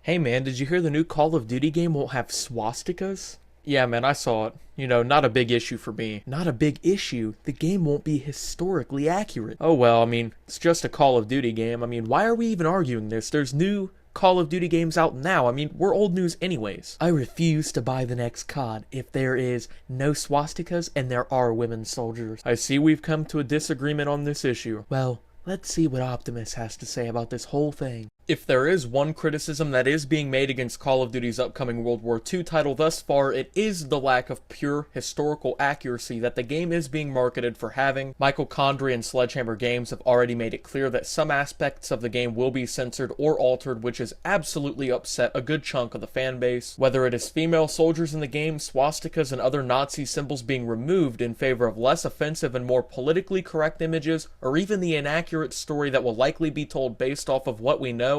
Hey man, did you hear the new Call of Duty game won't have swastikas? Yeah man, I saw it. Not a big issue for me. Not a big issue? The game won't be historically accurate. Oh well, it's just a Call of Duty game. Why are we even arguing this? There's new Call of Duty games out now. We're old news anyways. I refuse to buy the next COD if there is no swastikas and there are women soldiers. I see we've come to a disagreement on this issue. Well, let's see what Optimus has to say about this whole thing. If there is one criticism that is being made against Call of Duty's upcoming World War II title thus far, it is the lack of pure historical accuracy that the game is being marketed for having. Michael Condrey and Sledgehammer Games have already made it clear that some aspects of the game will be censored or altered, which has absolutely upset a good chunk of the fan base. Whether it is female soldiers in the game, swastikas, and other Nazi symbols being removed in favor of less offensive and more politically correct images, or even the inaccurate story that will likely be told based off of what we know,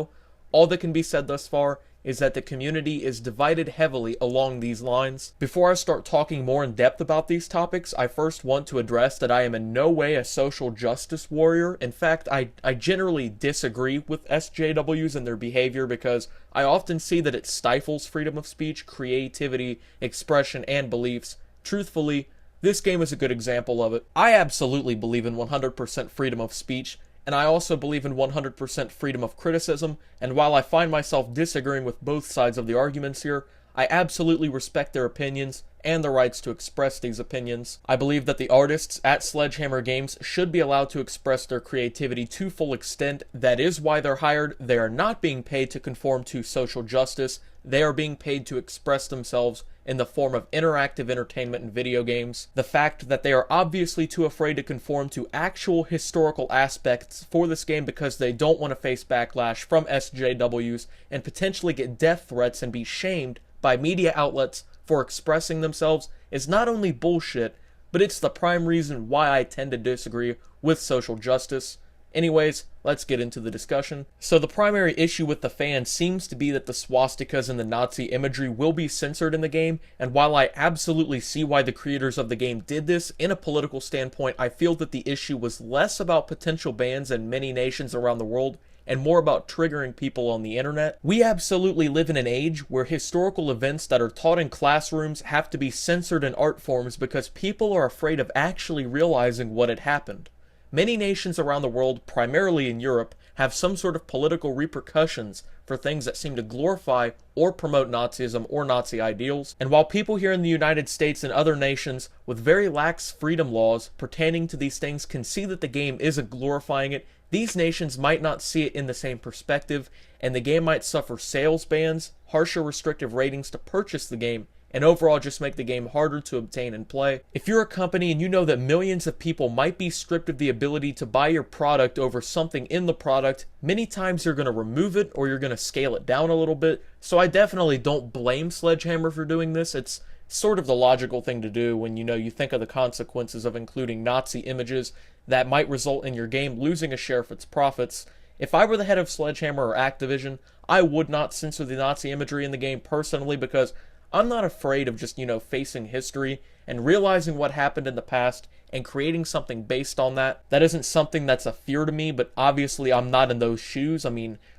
all that can be said thus far is that the community is divided heavily along these lines. Before I start talking more in depth about these topics, I first want to address that I am in no way a social justice warrior. In fact, I generally disagree with SJWs and their behavior because I often see that it stifles freedom of speech, creativity, expression, and beliefs. Truthfully, this game is a good example of it. I absolutely believe in 100% freedom of speech, and I also believe in 100% freedom of criticism, and while I find myself disagreeing with both sides of the arguments here, I absolutely respect their opinions and the rights to express these opinions. I believe that the artists at Sledgehammer Games should be allowed to express their creativity to full extent. That is why they're hired. They are not being paid to conform to social justice. They are being paid to express themselves in the form of interactive entertainment and video games. The fact that they are obviously too afraid to conform to actual historical aspects for this game because they don't want to face backlash from SJWs and potentially get death threats and be shamed by media outlets for expressing themselves is not only bullshit, but it's the prime reason why I tend to disagree with social justice. Anyways, let's get into the discussion. So the primary issue with the fans seems to be that the swastikas and the Nazi imagery will be censored in the game, and while I absolutely see why the creators of the game did this, in a political standpoint, I feel that the issue was less about potential bans in many nations around the world, and more about triggering people on the internet. We absolutely live in an age where historical events that are taught in classrooms have to be censored in art forms because people are afraid of actually realizing what had happened. Many nations around the world, primarily in Europe, have some sort of political repercussions for things that seem to glorify or promote Nazism or Nazi ideals. And while people here in the United States and other nations with very lax freedom laws pertaining to these things can see that the game isn't glorifying it, these nations might not see it in the same perspective, and the game might suffer sales bans, harsher restrictive ratings to purchase the game, and overall just make the game harder to obtain and play. If you're a company and you know that millions of people might be stripped of the ability to buy your product over something in the product, many times you're going to remove it or you're going to scale it down a little bit. So I definitely don't blame Sledgehammer for doing this. It's sort of the logical thing to do when you think of the consequences of including Nazi images that might result in your game losing a share of its profits. If I were the head of Sledgehammer or Activision, I would not censor the Nazi imagery in the game personally because I'm not afraid of just, facing history and realizing what happened in the past and creating something based on that. That isn't something that's a fear to me, but obviously I'm not in those shoes.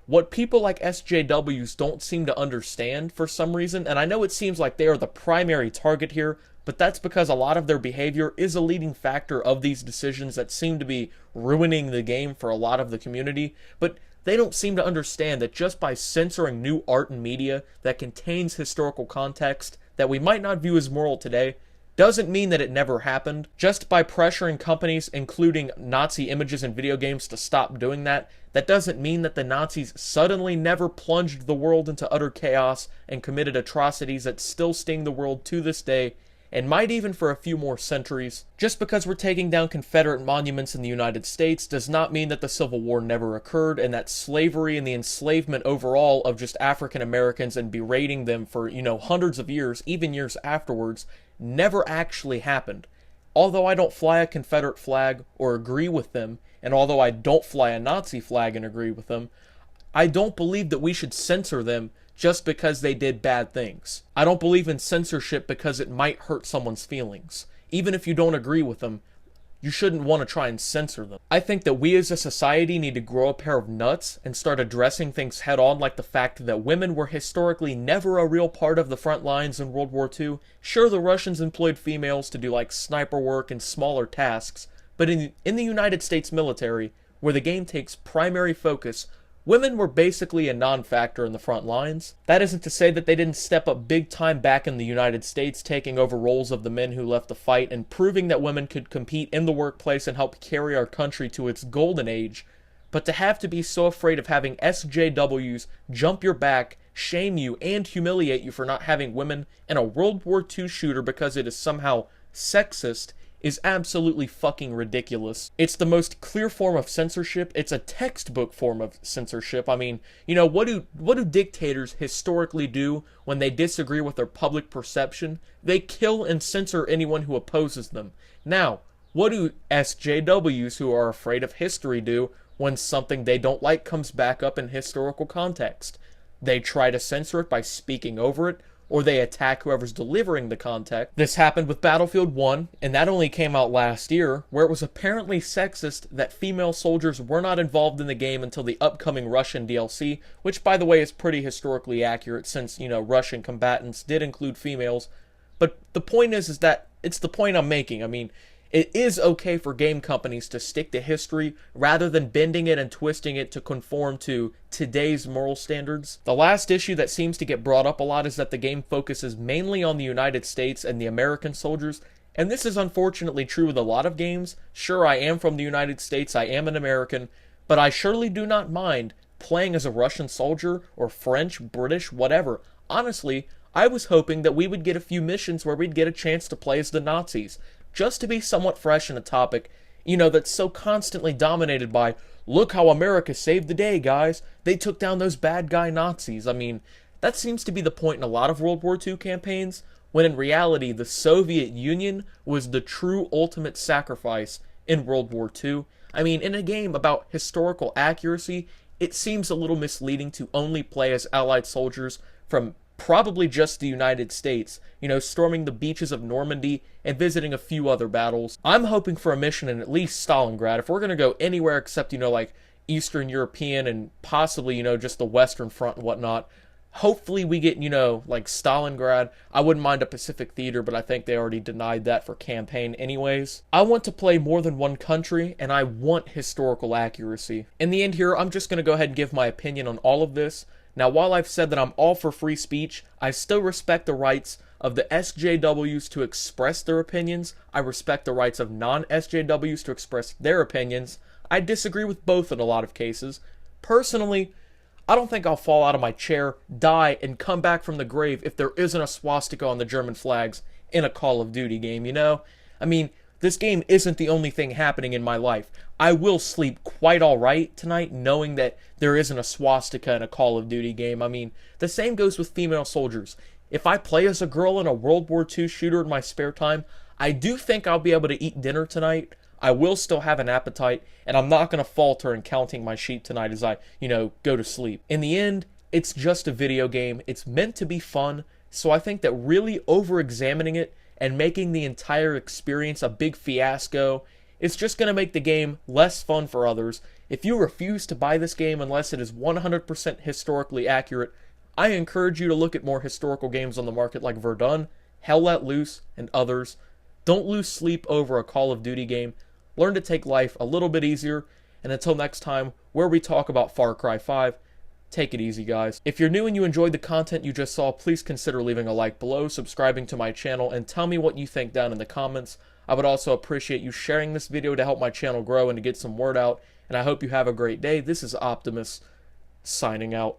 What people like SJWs don't seem to understand for some reason, and I know it seems like they are the primary target here, but that's because a lot of their behavior is a leading factor of these decisions that seem to be ruining the game for a lot of the community. But they don't seem to understand that just by censoring new art and media that contains historical context that we might not view as moral today, doesn't mean that it never happened. Just by pressuring companies, including Nazi images in video games, to stop doing that, that doesn't mean that the Nazis suddenly never plunged the world into utter chaos and committed atrocities that still sting the world to this day, and might even for a few more centuries. Just because we're taking down Confederate monuments in the United States does not mean that the Civil War never occurred and that slavery and the enslavement overall of just African Americans and berating them for, hundreds of years, even years afterwards, never actually happened. Although I don't fly a Confederate flag or agree with them, and although I don't fly a Nazi flag and agree with them, I don't believe that we should censor them just because they did bad things. I don't believe in censorship because it might hurt someone's feelings. Even if you don't agree with them, you shouldn't want to try and censor them. I think that we as a society need to grow a pair of nuts and start addressing things head on, like the fact that women were historically never a real part of the front lines in World War II. Sure, the Russians employed females to do like sniper work and smaller tasks, but in the United States military, where the game takes primary focus, women were basically a non-factor in the front lines. That isn't to say that they didn't step up big time back in the United States, taking over roles of the men who left the fight and proving that women could compete in the workplace and help carry our country to its golden age. But to have to be so afraid of having SJWs jump your back, shame you, and humiliate you for not having women in a World War II shooter because it is somehow sexist is absolutely fucking ridiculous. It's the most clear form of censorship. It's a textbook form of censorship. I mean, you know, what do dictators historically do when they disagree with their public perception? They kill and censor anyone who opposes them. Now, what do SJWs who are afraid of history do when something they don't like comes back up in historical context? They try to censor it by speaking over it, or they attack whoever's delivering the content. This happened with Battlefield 1, and that only came out last year, where it was apparently sexist that female soldiers were not involved in the game until the upcoming Russian DLC, which by the way is pretty historically accurate since, you know, Russian combatants did include females. But the point is that it's the point I'm making. I mean, it is okay for game companies to stick to history rather than bending it and twisting it to conform to today's moral standards. The last issue that seems to get brought up a lot is that the game focuses mainly on the United States and the American soldiers, and this is unfortunately true with a lot of games. Sure, I am from the United States, I am an American, but I surely do not mind playing as a Russian soldier or French, British, whatever. Honestly, I was hoping that we would get a few missions where we'd get a chance to play as the Nazis, just to be somewhat fresh in a topic, you know, that's so constantly dominated by, look how America saved the day, guys. They took down those bad guy Nazis. I mean, that seems to be the point in a lot of World War II campaigns, when in reality the Soviet Union was the true ultimate sacrifice in World War II. I mean, in a game about historical accuracy, it seems a little misleading to only play as Allied soldiers from probably just the United States, you know, storming the beaches of Normandy and visiting a few other battles. I'm hoping for a mission in at least Stalingrad. If we're going to go anywhere except, you know, like Eastern European and possibly, you know, just the Western Front and whatnot, hopefully we get, you know, like Stalingrad. I wouldn't mind a Pacific Theater, but I think they already denied that for campaign anyways. I want to play more than one country, and I want historical accuracy. In the end here, I'm just going to go ahead and give my opinion on all of this. Now, while I've said that I'm all for free speech, I still respect the rights of the SJWs to express their opinions. I respect the rights of non-SJWs to express their opinions. I disagree with both in a lot of cases. Personally, I don't think I'll fall out of my chair, die, and come back from the grave if there isn't a swastika on the German flags in a Call of Duty game, you know? I mean, this game isn't the only thing happening in my life. I will sleep quite alright tonight knowing that there isn't a swastika in a Call of Duty game. I mean, the same goes with female soldiers. If I play as a girl in a World War II shooter in my spare time, I do think I'll be able to eat dinner tonight. I will still have an appetite, and I'm not going to falter in counting my sheep tonight as I, you know, go to sleep. In the end, it's just a video game. It's meant to be fun, so I think that really over-examining it and making the entire experience a big fiasco, it's just going to make the game less fun for others. If you refuse to buy this game unless it is 100% historically accurate, I encourage you to look at more historical games on the market like Verdun, Hell Let Loose, and others. Don't lose sleep over a Call of Duty game. Learn to take life a little bit easier, and until next time, where we talk about Far Cry 5, take it easy, guys. If you're new and you enjoyed the content you just saw, please consider leaving a like below, subscribing to my channel, and tell me what you think down in the comments. I would also appreciate you sharing this video to help my channel grow and to get some word out, and I hope you have a great day. This is Optimus, signing out.